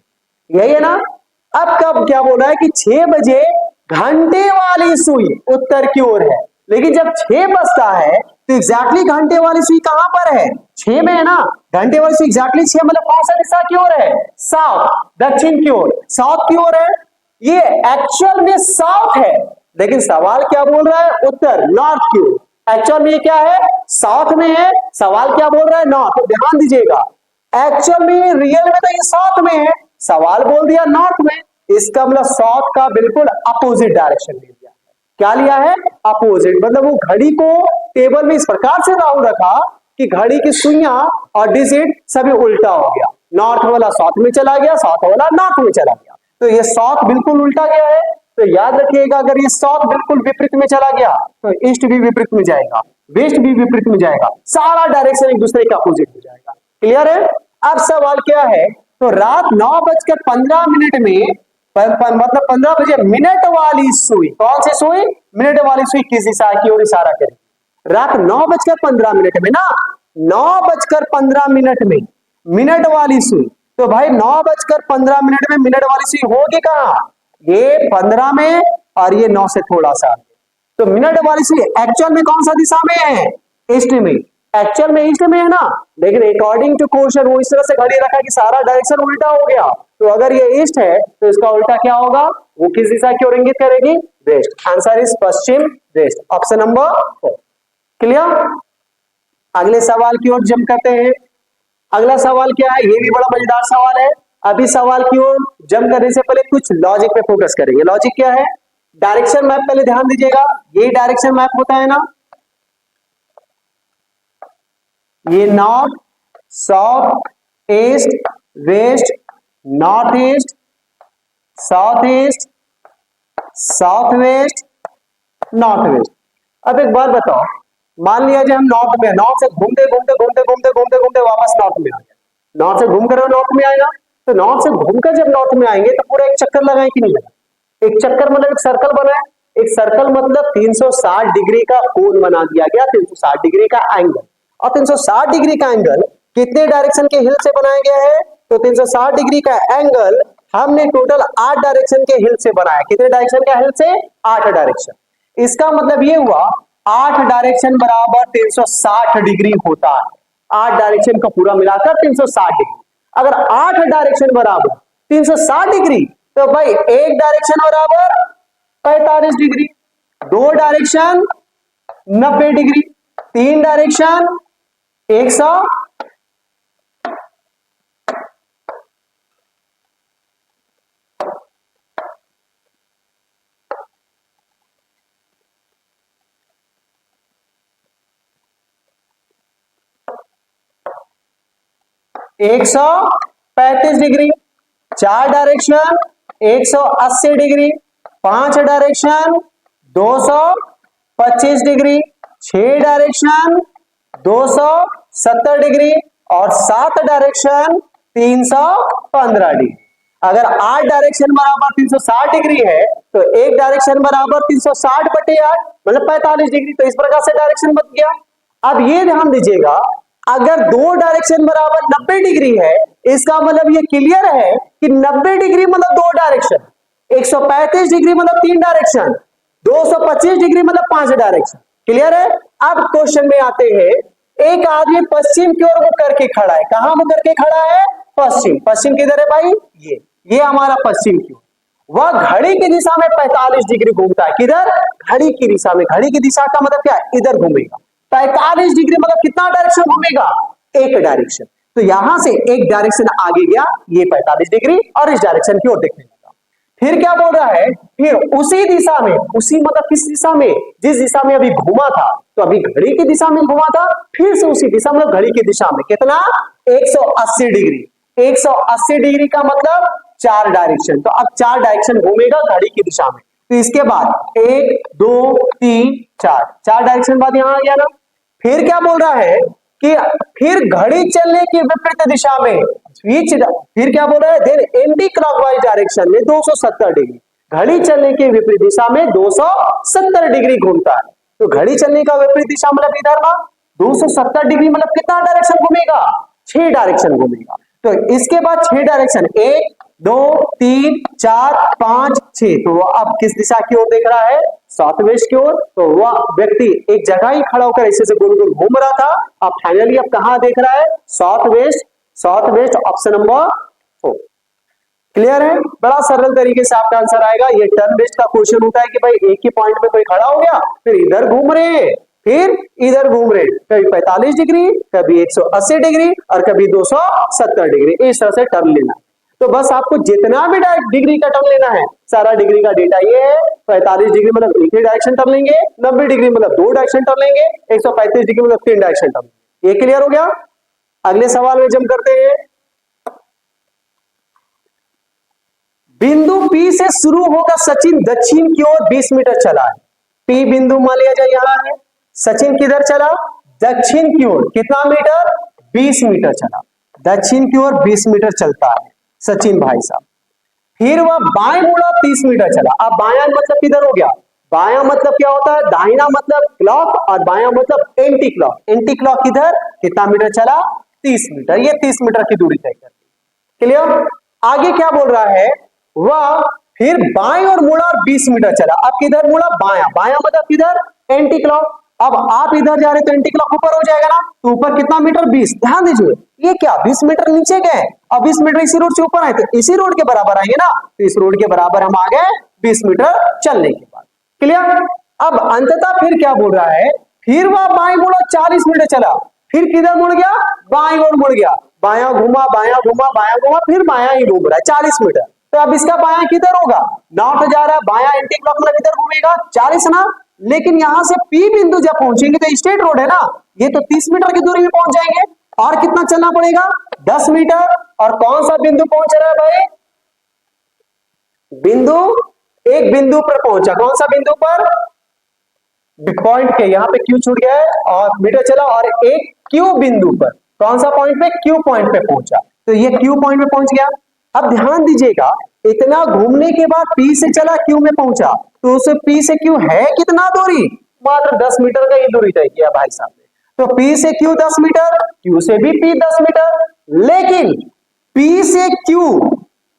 A: यही है ना। अब कब क्या बोल रहा है कि 6 बजे घंटे वाली सुई उत्तर की ओर है, लेकिन जब 6 बजता है तो एग्जैक्टली घंटे वाली सुई कहां पर है? 6 में है ना। घंटे वाली सुई एग्जैक्टली 6 मतलब कौन सा दिशा की ओर है? साउथ, दक्षिण की ओर, साउथ की ओर है। ये एक्चुअल में साउथ है, लेकिन सवाल क्या बोल रहा है? उत्तर, नॉर्थ की ओर। एक्चुअल में ये क्या है? साउथ में है। सवाल क्या बोल रहा है? नॉर्थ। तो ध्यान दीजिएगा, एक्चुअल में रियल में तो ये साउथ में है, सवाल बोल दिया नॉर्थ में। इसका मतलब साउथ का बिल्कुल अपोजिट डायरेक्शन ले लिया। क्या लिया है? अपोजिट। मतलब वो घड़ी को टेबल में इस प्रकार से राउंड रखा कि घड़ी की सुइयां और डिजिट सभी उल्टा हो गया। नॉर्थ वाला साउथ में चला गया, साउथ वाला नॉर्थ में चला गया। तो ये साउथ बिल्कुल उल्टा गया है। तो याद रखिएगा, अगर ये साउथ बिल्कुल विपरीत में चला गया तो ईस्ट भी विपरीत में जाएगा, वेस्ट भी विपरीत में जाएगा, सारा डायरेक्शन एक दूसरे के अपोजिट हो जाएगा। क्लियर है? अब सवाल क्या है? तो रात 9:15 में मतलब 15 बजे मिनट वाली सुई, कौन सी सुई? मिनट वाली सुई किस दिशा की ओर इशारा करेगी? रात 9:15 में ना, 9:15 में मिनट वाली सुई। तो भाई 9:15 में मिनट वाली सुई होगी कहां? ये 15 में और ये 9 से थोड़ा सा। तो मिनट वाली सुई एक्चुअल में कौन सा दिशा में है? ईस्ट में। एक्चुअल में ईस्ट में है ना, लेकिन अकॉर्डिंग टू क्वेश्चन वो इस तरह से घड़ी रखा कि सारा डायरेक्शन उल्टा हो गया। तो अगर ये ईस्ट है तो इसका उल्टा क्या होगा? वो किस दिशा की ओर इंगित करेगी? वेस्ट। आंसर इज पश्चिम वेस्ट, ऑप्शन नंबर 4। क्लियर? अगले सवाल की ओर जंप करते हैं। अगला सवाल क्या है? ये भी बड़ा मजेदार सवाल है। अभी सवाल की ओर जंप करने से पहले कुछ लॉजिक पे फोकस करेंगे। लॉजिक क्या है? डायरेक्शन मैप पहले ध्यान दीजिएगा। ये डायरेक्शन मैप होता है ना, ये north, south, east, west, north east, south east, south west, north west. अब एक बात बताओ, मान लिया जाए हम नॉर्थ में, नॉर्थ से घूमते घूमते घूमते घूमते घूमते घूमते वापस नॉर्थ में आ गए। नॉर्थ से घूमकर नॉर्थ में आएगा, तो नॉर्थ से घूमकर जब नॉर्थ में आएंगे तो पूरा एक चक्कर लगाए कि नहीं लगा? एक चक्कर मतलब एक सर्कल बनाए। एक सर्कल मतलब 360 डिग्री का कोण बना दिया गया, 360 डिग्री का एंगल। और 360 डिग्री का एंगल कितने डायरेक्शन के हिल से बनाया गया है? तो 360 डिग्री का एंगल हमने टोटल 8 डायरेक्शन के हिल से बनाया। कितने डायरेक्शन का हिल से? 8 डायरेक्शन। इसका मतलब ये हुआ 8 डायरेक्शन बराबर 360 डिग्री होता है। 8 डायरेक्शन का पूरा मिलाकर 360 डिग्री। अगर 8 डायरेक्शन बराबर 360 डिग्री, तो भाई एक डायरेक्शन बराबर 45 डिग्री, 2 डायरेक्शन 90 डिग्री, 3 डायरेक्शन 100, एक 135 degree, 4 direction 180 degree, 5 direction 225 degree, 6 direction 270 degree और 7 डायरेक्शन 315 डिग्री। अगर 8 डायरेक्शन बराबर 360 डिग्री है तो एक डायरेक्शन बराबर 360/8 मतलब 45 डिग्री। तो इस प्रकार से डायरेक्शन बन गया। अब ये ध्यान दीजिएगा, अगर 2 डायरेक्शन बराबर 90 डिग्री है, इसका मतलब ये क्लियर है कि 90 डिग्री मतलब 2 डायरेक्शन, 135 डिग्री मतलब 3 डायरेक्शन, 225 डिग्री मतलब 5 डायरेक्शन। क्लियर है? अब क्वेश्चन में आते हैं, एक आदमी पश्चिम की ओर मुख करके खड़ा है। कहां मुख करके खड़ा है? पश्चिम। पश्चिम किधर है भाई? ये हमारा पश्चिम की ओर। वह घड़ी की दिशा में 45 डिग्री घूमता है। किधर? घड़ी की दिशा में। घड़ी की दिशा का मतलब क्या है? इधर घूमेगा। 45 डिग्री मतलब कितना डायरेक्शन घूमेगा? एक डायरेक्शन। तो यहां से एक डायरेक्शन आगे गया, ये 45 डिग्री और इस डायरेक्शन की ओर देखने लगा। फिर क्या बोल रहा है? फिर उसी दिशा में, उसी मतलब किस दिशा में? जिस दिशा में अभी घूमा था, तो अभी घड़ी की दिशा में घूमा था, फिर से उसी दिशा मतलब घड़ी की दिशा में कितना? 180 डिग्री। 180 डिग्री का मतलब 4 डायरेक्शन। तो अब 4 डायरेक्शन घूमेगा घड़ी की दिशा में। तो इसके बाद 1 2 3 4 डायरेक्शन बाद यहां आ गया ना। फिर क्या बोल रहा है कि फिर घड़ी चलने की विपरीत दिशा में फिर क्या बोल रहा है, देन एंटी क्लॉकवाइज डायरेक्शन में 270 डिग्री, घड़ी चलने की विपरीत दिशा में 270 डिग्री घूमता है। तो घड़ी चलने का विपरीत दिशा मतलब इधर ना 270 डिग्री मतलब कितना डायरेक्शन घूमेगा, 6 डायरेक्शन घूमेगा। तो इसके बाद 6 डायरेक्शन 1 2 3 4 5 6, तो वो अब किस दिशा की ओर देख रहा है, साउथ वेस्ट की ओर। तो वह व्यक्ति एक जगह ही खड़ा होकर ऐसे से गोल गोल घूम रहा था, अब फाइनली अब कहां देख रहा है, south west. South west option number 4। Clear है, बड़ा सरल तरीके से आपका आंसर आएगा। ये टर्न बेस्ड का क्वेश्चन होता है कि भाई एक ही पॉइंट पे कोई खड़ा हो गया, फिर इधर घूम रहे हैं, फिर इधर घूम रहे, कभी 45 डिग्री, कभी 180 डिग्री और कभी 270 डिग्री, इस तरह से टर्न लेना। तो बस आपको जितना भी डिग्री का टर्न लेना है, सारा डिग्री का डेटा ये है। 45 डिग्री मतलब एक ही डायरेक्शन टर्न लेंगे, 90 डिग्री मतलब 2 डायरेक्शन टर्न लेंगे, 135 डिग्री मतलब 3 डायरेक्शन टर्न। ये क्लियर हो गया। अगले सवाल में जंप करते हैं। बिंदु P से शुरू होकर सचिन दक्षिण की ओर 20 मीटर चला है। P बिंदु मान लिया जाए यहां है, सचिन किधर चला, दक्षिण की ओर, कितना मीटर, 20 मीटर चला, दक्षिण की ओर 20 मीटर चलता है सचिन भाई साहब। फिर वह बाएं मुड़ा 30 मीटर चला। अब बायां मतलब किधर हो गया, बायां मतलब क्या होता है, दाहिना मतलब क्लॉक और बायां मतलब एंटी क्लॉक। एंटी क्लॉक किधर कितना मीटर चला, 30 मीटर, ये 30 मीटर की दूरी तय करती। क्लियर। आगे क्या बोल रहा है, वह फिर बाएं और मुड़ा और 20 मीटर चला। अब किधर मुड़ा, बायां, बायां मतलब किधर, एंटी क्लॉक। अब आप इधर जा रहे तो एंटी क्लॉक ऊपर हो जाएगा ना, तो ऊपर कितना मीटर, 20। ध्यान दीजिए ये क्या 20 मीटर नीचे गए, अब 20 मीटर इसी रोड से ऊपर आए, तो इसी रोड के बराबर आएंगे ना, तो इस रोड के बराबर हम आ गए 20 मीटर चलने के बाद। क्लियर। अब अंततः फिर क्या बोल रहा है, फिर वह बाएं मुड़ा 40 मीटर चला, फिर किधर मुड़ गया, बाएं ओर मुड़ गया, बायां घुमा बायां घुमा बायां घुमा, फिर बायां ही घूम रहा है 40 मीटर। तो अब इसका बायां किधर होगा, नॉर्थ जा रहा है, बायां एंटी क्लॉक में किधर घूमेगा, 40 ना। लेकिन यहां से P बिंदु जब पहुंचेंगे तो स्ट्रेट रोड है ना, ये तो 30 मीटर की दूरी में पहुंच जाएंगे। और कितना चलना पड़ेगा, 10 मीटर। और कौन सा बिंदु पहुंच रहा है भाई, बिंदु, एक बिंदु पर पहुंचा, कौन सा बिंदु पर, पॉइंट के यहां पे Q छूट गया है और मीटर चला, और एक Q बिंदु पर, कौन सा पॉइंट पे, Q पॉइंट पे पहुंचा, तो ये Q पॉइंट पे पहुंच गया। अब ध्यान दीजिएगा, इतना घूमने के बाद P से चला Q में पहुंचा, तो उसे P से Q है कितना दूरी, मात्र 10 मीटर का ही दूरी तय किया भाई साहब ने। तो P से Q 10 मीटर, Q से भी P 10 मीटर, लेकिन P से Q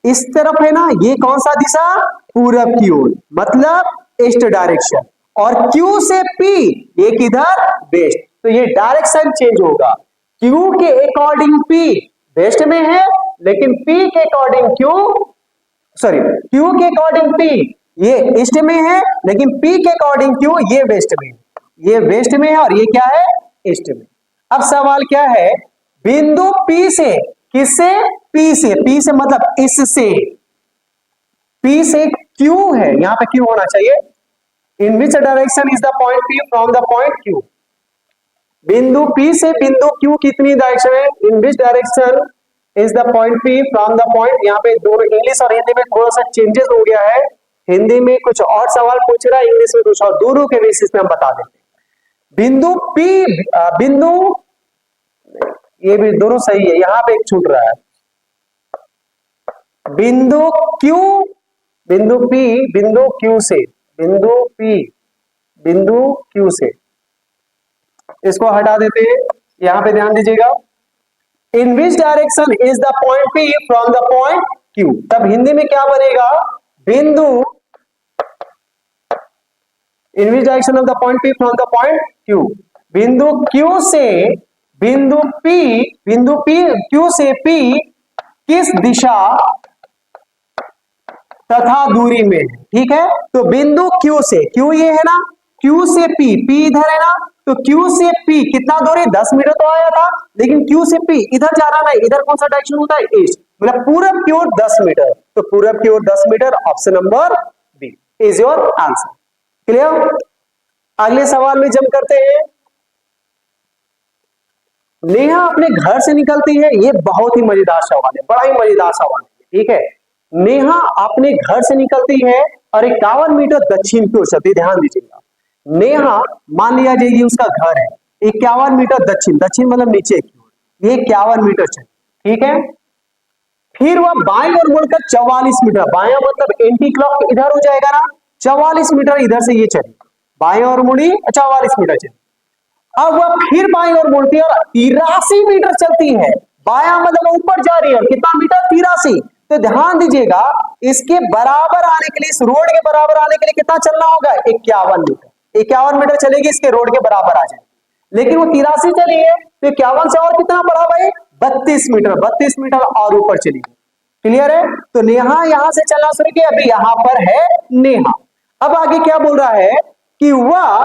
A: इस तरफ है ना, ये कौन सा दिशा, पूरब की ओर, मतलब ईस्ट डायरेक्शन। और Q से P ये किधर, वेस्ट। तो ये डायरेक्शन चेंज होगा, Q के अकॉर्डिंग P वेस्ट में है, लेकिन P के अकॉर्डिंग Q के अकॉर्डिंग P ये ईस्ट में है, लेकिन P के अकॉर्डिंग Q ये वेस्ट में है। ये वेस्ट में है और ये क्या है, ईस्ट में। अब सवाल क्या है, बिंदु P से, किससे, P से मतलब इससे, P से Q है, यहां पे Q होना चाहिए। In which direction is the point P from the point Q। बिंदु P से बिंदु Q कितनी डायरेक्शन है, in which direction is the point P from the point. यहाँ पे दोनों इंग्लिश और हिंदी में थोड़ा सा चेंजेस हो गया है, हिंदी में कुछ और सवाल पूछ रहा है, इंग्लिश में कुछ और, दोनों के बेसिस पे हम बता देते हैं। बिंदु P, बिंदु, ये भी दोनों सही है, यहां पे एक छूट रहा है, बिंदु Q, बिंदु P, बिंदु Q से, बिंदु P, बिंदु Q से, इसको हटा देते हैं। यहां पे ध्यान दीजिएगा, in which direction is the point P from the point Q। तब हिंदी में क्या बनेगा, बिंदु, in which direction of the point P from the point Q, बिंदु Q से बिंदु P, बिंदु P, Q से P किस दिशा तथा दूरी में है, ठीक है। तो बिंदु Q से, Q ये है ना, Q से P इधर है ना, तो Q से P कितना दूरी, 10 मीटर तो आया था, लेकिन Q से P इधर जा रहा है, इधर कौन सा डायरेक्शन होता है, ईस्ट, मतलब पूरब की ओर 10 मीटर। तो पूरब की ओर 10 metre, option number B is your answer. Clear. अगले सवाल में जंप करते हैं। नेहा अपने घर से निकलती है, ये बहुत ही मजेदार सवाल है, बड़ा ही मजेदार सवाल है, ठीक है। नेहा अपने घर से निकलती है और 51 मीटर दक्षिण की ओर चलती है। ध्यान दीजिएगा, नेहा मान लिया जाए ये उसका घर है, 51 मीटर दक्षिण, दक्षिण मतलब नीचे की ओर, ये 51 मीटर चली, ठीक है। फिर वह बाएं ओर मुड़कर 44 मीटर, बाया मतलब एंटी क्लॉक इधर हो जाएगा ना, 44 मीटर इधर से ये चली, बाएं ओर मुड़ी 44 मीटर चली। अब वह फिर बाएं ओर मुड़ती है और 83 मीटर चलती है, बाया मतलब ऊपर जा रही है, कितना मीटर, 83। तो ध्यान दीजिएगा, इसके बराबर आने के लिए, इस रोड के बराबर आने के लिए कितना चलना होगा, 51 मीटर, 51 मीटर चलेगी, इसके रोड के बराबर आ जाए। लेकिन वो 83 चली है, तो 51 से और कितना बढ़ा भाई, 32 मीटर, 32 मीटर और ऊपर चली। क्लियर है। तो नेहा यहां से चलना शुरू किया, अभी यहां पर है नेहा। अब आगे क्या बोल रहा है कि वह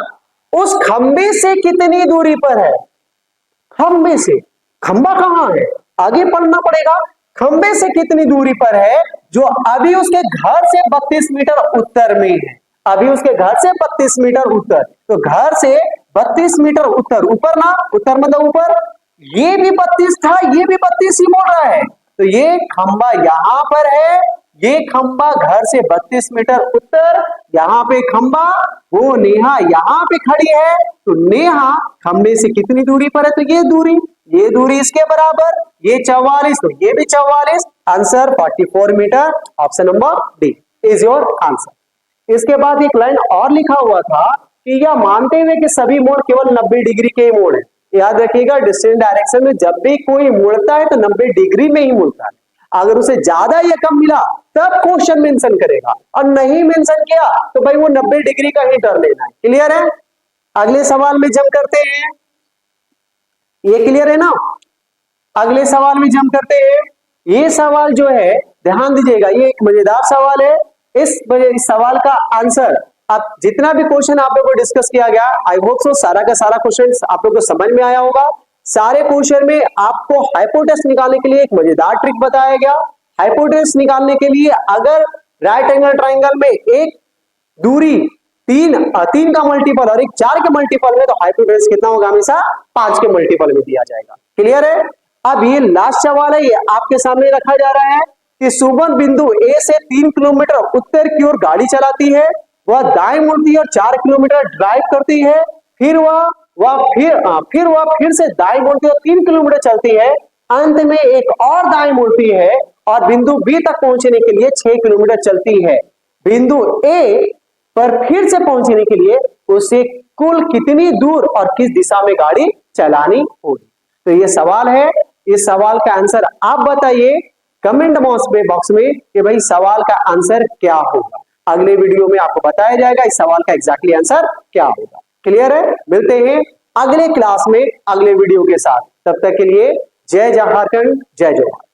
A: उस खंबे से कितनी दूरी पर है, खंबे से, खंबा कहां है, आगे पढ़ना पड़ेगा, खंबे से कितनी दूरी पर है, जो अभी उसके घर से 32 मीटर उत्तर में है, अभी उसके घर से 32 मीटर उत्तर, तो घर से 32 मीटर उत्तर, ऊपर ना, उत्तर मतलब ऊपर, ये भी 32 था, ये भी 32 ही बोल रहा है, तो ये खंबा यहां पर है, ये खंबा घर से 32 मीटर उत्तर, यहां पे खंबा, वो नेहा यहां पे खड़ी है, तो नेहा खंबे से कितनी दूरी पर है, तो ये दूरी इसके बराबर, ये 44, तो ये भी 44, answer 44 metre, option number D is your answer. इसके बाद एक लाइन और लिखा हुआ था कि यह मानते हुए कि सभी मोड़ केवल 90 डिग्री के मोड़ है। याद रखिएगा, डिस्टेंट डायरेक्शन में जब भी कोई मुड़ता है तो 90 डिग्री में ही मुड़ता है, अगर उसे ज्यादा या कम मिला तब क्वेश्चन मेंशन करेगा, और नहीं मेंशन किया तो भाई वो 90 डिग्री का ही टर्न लेना है। क्लियर है। अगले सवाल में जंप करते हैं, ये क्लियर है ना। अगले सवाल में जंप करते हैं। ये सवाल जो है ध्यान दीजिएगा, ये एक मजेदार सवाल है। इस सवाल का आंसर, अब जितना भी क्वेश्चन आप लोगों को डिस्कस किया गया, आई होप सो सारा का सारा क्वेश्चन आप लोगों को समझ में आया होगा। सारे क्वेश्चन में आपको हाइपोटेनस निकालने के लिए एक मजेदार ट्रिक बताया गया। हाइपोटेनस निकालने के लिए अगर राइट एंगल ट्राइंगल में एक दूरी तीन का मल्टीपल और एक 4 के मल्टीपल में, तो हाइपोटेनस कितना होगा, हमेशा 5 के मल्टीपल में दिया जाएगा। क्लियर है। अब ये लास्ट सवाल है, ये आपके सामने रखा जा रहा है कि सुमन बिंदु ए से 3 किलोमीटर उत्तर की ओर गाड़ी चलाती है, वह दाएं मुड़ती है और 4 किलोमीटर ड्राइव करती है, फिर वह फिर से दाएं मुड़ती है और 3 किलोमीटर चलती है, अंत में एक और दाएं मुड़ती है और बिंदु बी तक पहुंचने के लिए 6 किलोमीटर चलती है। बिंदु ए पर फिर से पहुंचने के लिए उसे कुल कितनी दूर और किस दिशा में गाड़ी चलानी होगी। तो ये सवाल है, इस सवाल का आंसर आप बताइए कमेंट बॉक्स में कि भाई सवाल का आंसर क्या होगा। अगले वीडियो में आपको बताया जाएगा इस सवाल का एग्जैक्टली आंसर क्या होगा। क्लियर है। मिलते हैं अगले क्लास में अगले वीडियो के साथ, तब तक के लिए जय झारखंड, जय जवाहर।